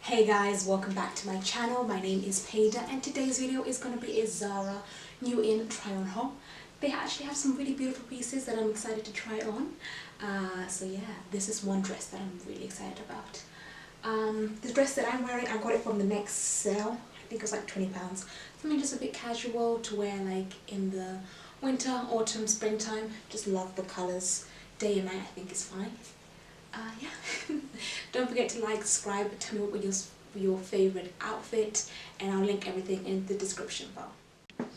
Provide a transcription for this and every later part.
Hey guys, welcome back to my channel. My name is Payda and today's video is going to be a Zara new in try on haul. They actually have some really beautiful pieces that I'm excited to try on. So yeah, this is one dress that I'm really excited about. The dress that I'm wearing, I got it from the next sale. I think it was like £20. Something just a bit casual to wear like in the winter, autumn, springtime. Just love the colours. Day and night I think is fine. Yeah. Don't forget to like, subscribe, tell me what was your favourite outfit, and I'll link everything in the description bar.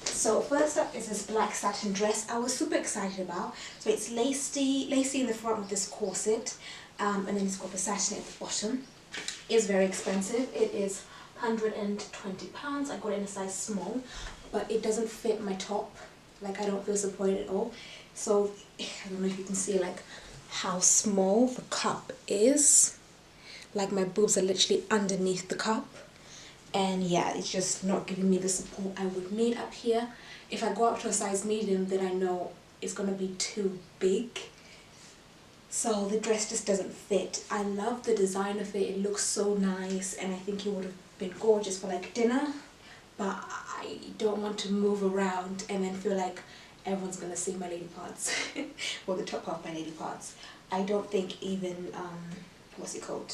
So first up is this black satin dress I was super excited about. So it's lacy in the front with this corset, and then it's got the satin at the bottom. It's very expensive. It is £120. I got it in a size small, but it doesn't fit my top. Like, I don't feel supported at all. So I don't know if you can see like how small the cup is. Like, my boobs are literally underneath the cup, and yeah, it's just not giving me the support I would need up here. If I go up to a size medium, then I know it's gonna be too big, so the dress just doesn't fit. I love the design of it. It looks so nice, and I think it would have been gorgeous for like dinner, but I don't want to move around and then feel like everyone's gonna see my lady parts or the top half of my lady parts. I don't think even what's it called,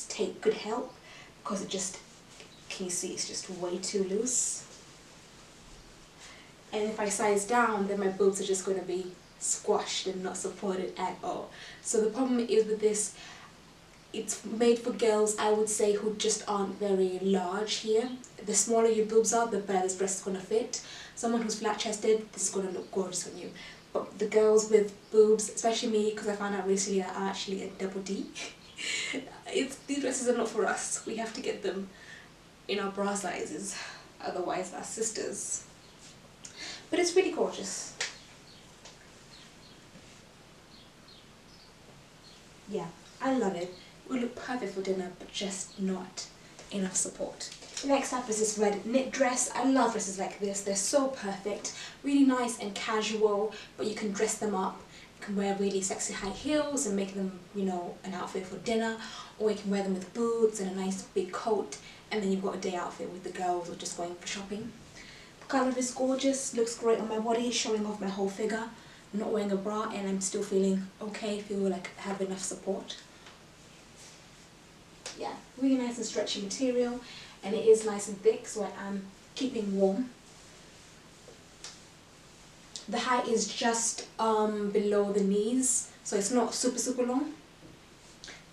tape could help, because it just, can you see, it's just way too loose. And if I size down, then my boobs are just going to be squashed and not supported at all. So the problem is with this, it's made for girls, I would say, who just aren't very large here. The smaller your boobs are, the better this dress is going to fit. Someone who's flat-chested, this is going to look gorgeous on you. But the girls with boobs, especially me, because I found out recently I'm actually a double D, these dresses are not for us. We have to get them in our bra sizes, otherwise our sisters. But it's really gorgeous. Yeah, I love it. It would look perfect for dinner, but just not enough support. Next up is this red knit dress. I love dresses like this. They're so perfect, really nice and casual, but you can dress them up. You can wear really sexy high heels and make them, you know, an outfit for dinner, or you can wear them with boots and a nice big coat, and then you've got a day outfit with the girls or just going for shopping. The colour is gorgeous, looks great on my body, showing off my whole figure. I'm not wearing a bra and I'm still feeling okay, feel like I have enough support. Yeah, really nice and stretchy material, and it is nice and thick, so I am keeping warm. The height is just below the knees, so it's not super long.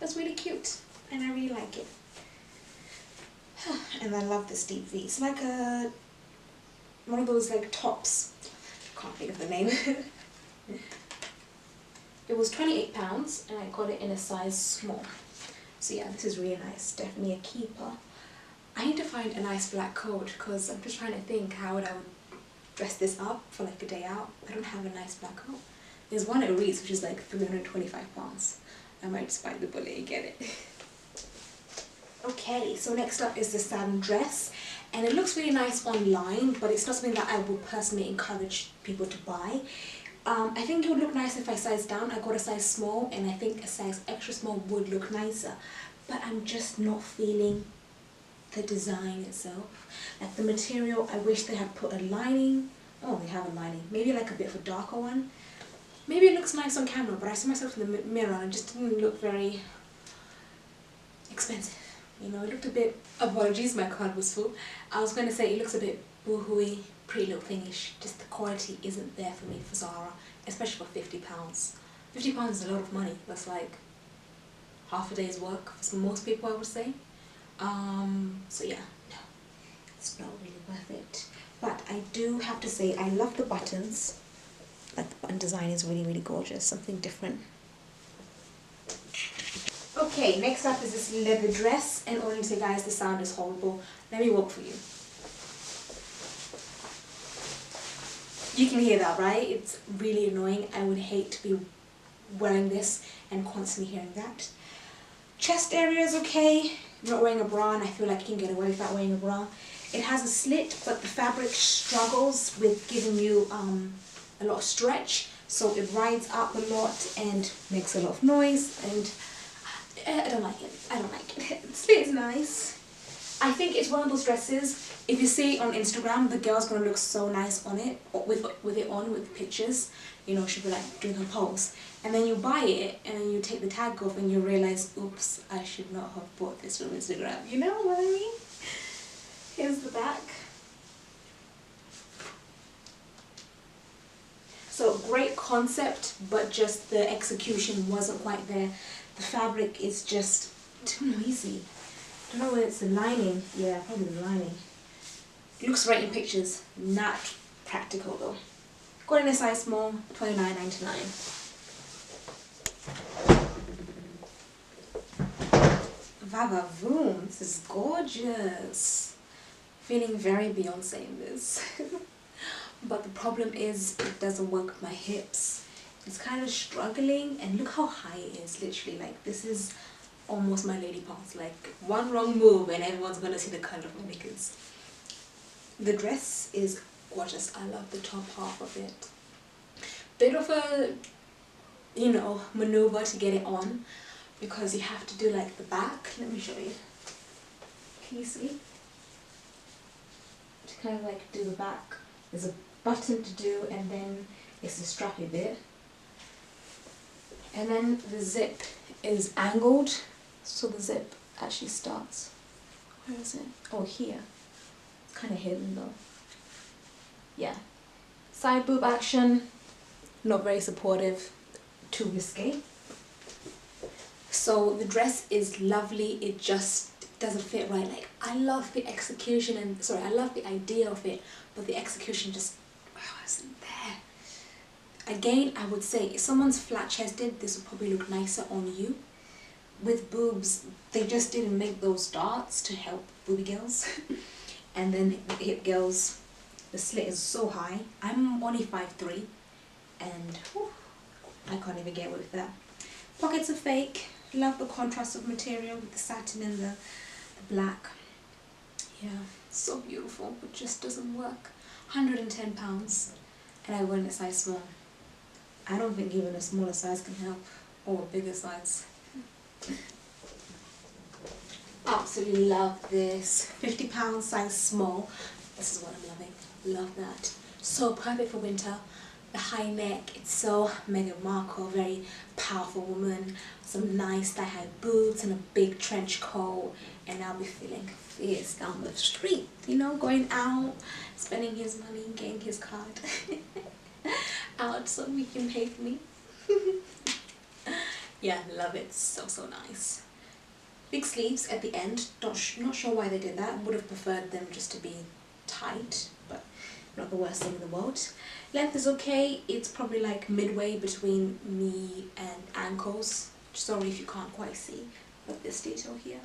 That's really cute, and I really like it. And I love this deep V. It's like one of those like tops. I can't think of the name. It was £28 and I got it in a size small. So yeah, this is really nice. Definitely a keeper. I need to find a nice black coat, because I'm just trying to think how I would dress this up for like a day out. I don't have a nice black coat. There's one at Risque which is like £325. I might just bite the bullet and get it. Okay, so next up is the satin dress, and it looks really nice online, but it's not something that I would personally encourage people to buy. I think it would look nice if I sized down. I got a size small, and I think a size extra small would look nicer, but I'm just not feeling the design itself. Like the material, I wish they had put a lining. Oh, they have a lining. Maybe like a bit of a darker one. Maybe it looks nice on camera, but I saw myself in the mirror and it just didn't look very expensive. You know, it looked a bit, apologies, my card was full. I was going to say it looks a bit boohooey, pretty little thingish. Just the quality isn't there for me for Zara, especially for £50. £50 is a lot of money. That's like half a day's work for most people, I would say. So yeah, no, it's not really worth it. But I do have to say, I love the buttons. Like, the button design is really gorgeous, something different. Okay, next up is this leather dress, and honestly guys, the sound is horrible. Let me walk for you. You can hear that, right? It's really annoying. I would hate to be wearing this and constantly hearing that. Chest area is okay. I'm not wearing a bra, and I feel like you can get away without wearing a bra. It has a slit, but the fabric struggles with giving you a lot of stretch, so it rides up a lot and makes a lot of noise, and I don't like it. I don't like it. It's is nice. I think it's one of those dresses, if you see it on Instagram, the girl's gonna look so nice on it, with it on, with pictures. You know, she'll be like doing her pose. And then you buy it, and then you take the tag off, and you realize, oops, I should not have bought this from Instagram. You know what I mean? Here's the back. So great concept, but just the execution wasn't quite there. The fabric is just too noisy. I don't know whether it's the lining. Yeah, probably the lining. It looks great in pictures, not practical though. Got in a size small, $29.99. Vagavoom, this is gorgeous. Feeling very Beyonce in this. But the problem is it doesn't work with my hips. It's kind of struggling, and look how high it is, literally. Like, this is almost my lady parts. Like, one wrong move and everyone's gonna see the color of my knickers. The dress is gorgeous. I love the top half of it. Bit of a, you know, maneuver to get it on, because you have to do like the back. Let me show you. Can you see? To kind of like do the back. There's a button to do, and then it's the strappy bit. And then the zip is angled, so the zip actually starts. Where is it? Oh, here. It's kind of hidden though. Yeah. Side boob action, not very supportive, too risque. So the dress is lovely, it just doesn't fit right. Like, I love the execution, and sorry, I love the idea of it, but the execution just wasn't there. Again, I would say if someone's flat chested, this would probably look nicer on you. With boobs, they just didn't make those darts to help booby girls. And then the hip girls, the slit is so high. I'm only 5'3", and whew, I can't even get away with that. Pockets are fake. Love the contrast of material with the satin and the black. Yeah, so beautiful, but just doesn't work. £110, and I went in a size small. I don't think even a smaller size can help, or a bigger size. Absolutely love this. £50, size small. This is what I'm loving. Love that. So perfect for winter. The high neck, it's so Meghan Markle, very powerful woman. Some nice thigh-high boots and a big trench coat, and I'll be feeling fierce down the street, you know, going out, spending his money, getting his card out so he can pay for me. Yeah, love it. So nice. Big sleeves at the end. Not sure why they did that. Would have preferred them just to be tight, but not the worst thing in the world. Length is okay. It's probably like midway between knee and ankles. Sorry if you can't quite see, but this detail here,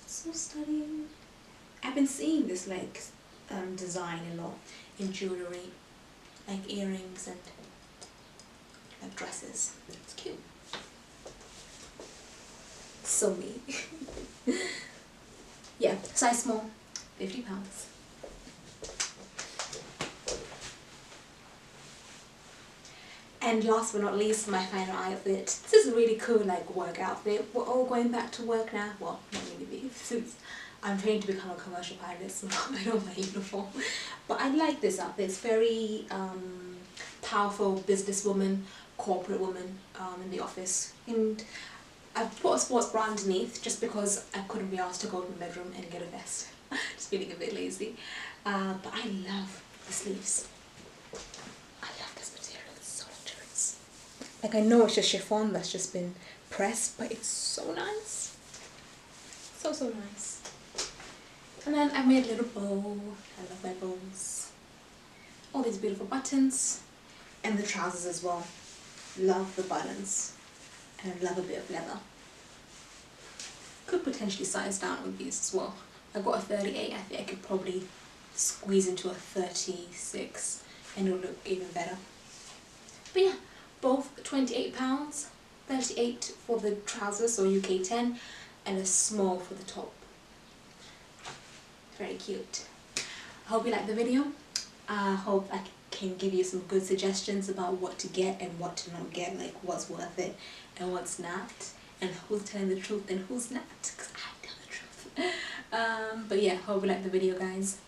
so stunning. I've been seeing this like design a lot in jewellery, like earrings and like dresses. It's cute. So me. Yeah, size small, £50. And last but not least, my final outfit. This is a really cool like work outfit. We're all going back to work now. Well, not really me, since I'm trained to become a commercial pilot, so I don't wear uniform. But I like this outfit. It's very powerful businesswoman, corporate woman in the office. And I've put a sports bra underneath just because I couldn't be asked to go to my bedroom and get a vest. Just feeling a bit lazy. But I love the sleeves. I love this material. It's so luxurious. Like, I know it's just chiffon that's just been pressed, but it's so nice. So nice. And then I made a little bow. I love my bows. All these beautiful buttons. And the trousers as well. Love the buttons. And I love a bit of leather. Could potentially size down with these as well. I got a 38, I think I could probably squeeze into a 36 and it'll look even better. But yeah, both £28, 38 for the trousers, so UK 10, and a small for the top. Very cute. I hope you liked the video. I hope I can give you some good suggestions about what to get and what to not get, like what's worth it and what's not, and who's telling the truth and who's not, because I tell the truth. But yeah, hope you like the video, guys.